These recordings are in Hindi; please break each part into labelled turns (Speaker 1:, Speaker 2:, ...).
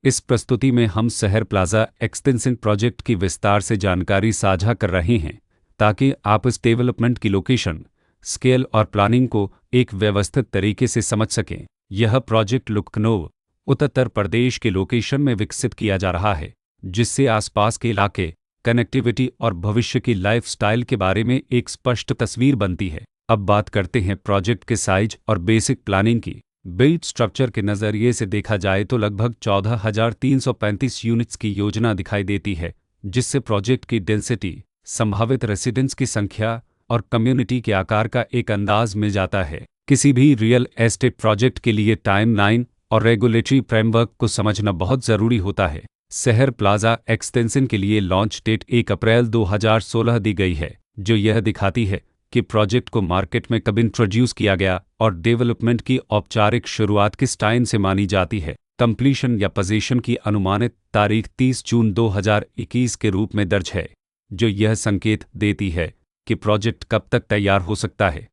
Speaker 1: इस प्रस्तुति में हम शहर प्लाजा एक्सटेंशन प्रोजेक्ट की विस्तार से जानकारी साझा कर रहे हैं ताकि आप इस डेवलपमेंट की लोकेशन, स्केल और प्लानिंग को एक व्यवस्थित तरीके से समझ सकें। यह प्रोजेक्ट लखनऊ, उत्तर प्रदेश के लोकेशन में विकसित किया जा रहा है, जिससे आसपास के इलाके, कनेक्टिविटी और भविष्य की लाइफस्टाइल के बारे में एक स्पष्ट तस्वीर बनती है। अब बात करते हैं प्रोजेक्ट के साइज और बेसिक प्लानिंग की। बिल्ड स्ट्रक्चर के नज़रिए से देखा जाए तो लगभग 14,335 यूनिट्स की योजना दिखाई देती है, जिससे प्रोजेक्ट की डेंसिटी, संभावित रेसिडेंट्स की संख्या और कम्युनिटी के आकार का एक अंदाज मिल जाता है। किसी भी रियल एस्टेट प्रोजेक्ट के लिए टाइमलाइन और रेगुलेटरी फ्रेमवर्क को समझना बहुत ज़रूरी होता है। शहर प्लाजा एक्सटेंशन के लिए लॉन्च डेट 1 अप्रैल 2016 दी गई है, जो यह दिखाती है कि प्रोजेक्ट को मार्केट में कब इंट्रोड्यूस किया गया और डेवलपमेंट की औपचारिक शुरुआत किस टाइम से मानी जाती है। कंप्लीशन या पोजीशन की अनुमानित तारीख 30 जून 2021 के रूप में दर्ज है, जो यह संकेत देती है कि प्रोजेक्ट कब तक तैयार हो सकता है।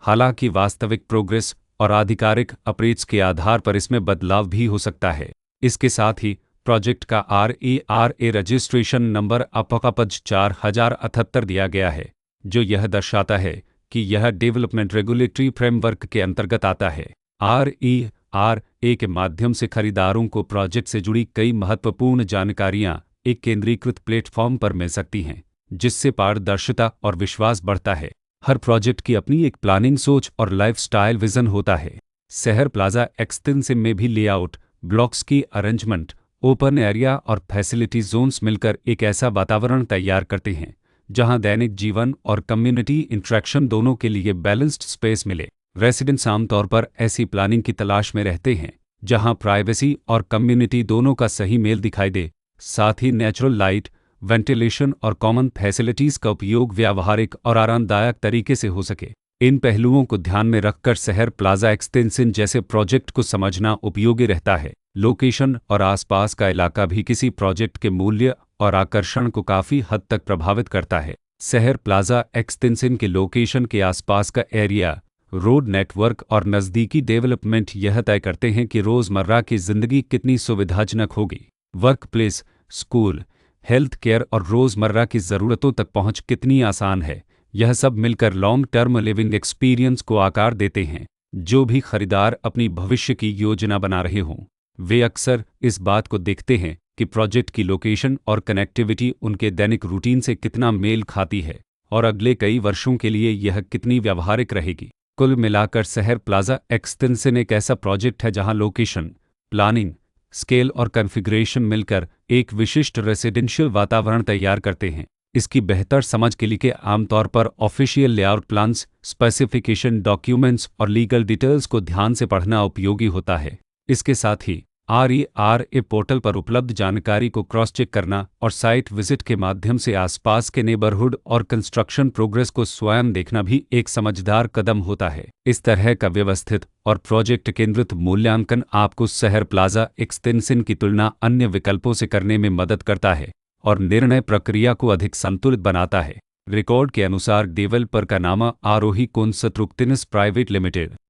Speaker 1: हालांकि वास्तविक प्रोग्रेस और आधिकारिक अप्रोच के आधार पर इसमें बदलाव भी हो सकता है। इसके साथ ही प्रोजेक्ट का RERA रजिस्ट्रेशन नंबर अपकपज 4078 दिया गया है, जो यह दर्शाता है कि यह डेवलपमेंट रेगुलेटरी फ्रेमवर्क के अंतर्गत आता है। RERA के माध्यम से खरीदारों को प्रोजेक्ट से जुड़ी कई महत्वपूर्ण जानकारियां एक केंद्रीकृत प्लेटफॉर्म पर मिल सकती हैं, जिससे पारदर्शिता और विश्वास बढ़ता है। हर प्रोजेक्ट की अपनी एक प्लानिंग सोच और लाइफस्टाइल विजन होता है। शहर प्लाजा एक्सटेंशन में भी लेआउट, ब्लॉक्स की अरेंजमेंट, ओपन एरिया और फैसिलिटी जोन्स मिलकर एक ऐसा वातावरण तैयार करते हैं जहां दैनिक जीवन और कम्युनिटी इंटरेक्शन दोनों के लिए बैलेंस्ड स्पेस मिले। रेसिडेंट्स आमतौर पर ऐसी प्लानिंग की तलाश में रहते हैं जहां प्राइवेसी और कम्युनिटी दोनों का सही मेल दिखाई दे, साथ ही नेचुरल लाइट, वेंटिलेशन और कॉमन फैसिलिटीज़ का उपयोग व्यावहारिक और आरामदायक तरीके से हो सके। इन पहलुओं को ध्यान में रखकर शहर प्लाजा एक्सटेंशन जैसे प्रोजेक्ट को समझना उपयोगी रहता है। लोकेशन और आसपास का इलाका भी किसी प्रोजेक्ट के मूल्य और आकर्षण को काफ़ी हद तक प्रभावित करता है। शहर प्लाजा एक्सटेंशन के लोकेशन के आसपास का एरिया, रोड नेटवर्क और नज़दीकी डेवलपमेंट यह तय करते हैं कि रोज़मर्रा की ज़िंदगी कितनी सुविधाजनक होगी। Work place, school, health care और रोज़मर्रा की ज़रूरतों तक पहुंच कितनी आसान है। यह सब मिलकर लॉन्ग टर्म लिविंग एक्सपीरियंस को आकार देते हैं। जो भी खरीदार अपनी भविष्य की योजना बना रहे हों, वे अक्सर इस बात को देखते हैं कि प्रोजेक्ट की लोकेशन और कनेक्टिविटी उनके दैनिक रूटीन से कितना मेल खाती है और अगले कई वर्षों के लिए यह कितनी व्यावहारिक रहेगी। कुल मिलाकर शहर प्लाजा एक्सटेंशन एक ऐसा प्रोजेक्ट है जहां लोकेशन, प्लानिंग, स्केल और कॉन्फ़िगरेशन मिलकर एक विशिष्ट रेसिडेंशियल वातावरण तैयार करते हैं। इसकी बेहतर समझ के लिए आमतौर पर official layout plans, specification documents और लीगल डिटेल्स को ध्यान से पढ़ना उपयोगी होता है। इसके साथ ही RERA पोर्टल पर उपलब्ध जानकारी को क्रॉस चेक करना और साइट विजिट के माध्यम से आसपास के नेबरहुड और कंस्ट्रक्शन प्रोग्रेस को स्वयं देखना भी एक समझदार कदम होता है। इस तरह का व्यवस्थित और प्रोजेक्ट केंद्रित मूल्यांकन आपको शहर प्लाजा एक्सटेंशन की तुलना अन्य विकल्पों से करने में मदद करता है और निर्णय प्रक्रिया को अधिक संतुलित बनाता है। रिकॉर्ड के अनुसार डेवलपर का नाम आरोही कंस्ट्रक्शंस प्राइवेट लिमिटेड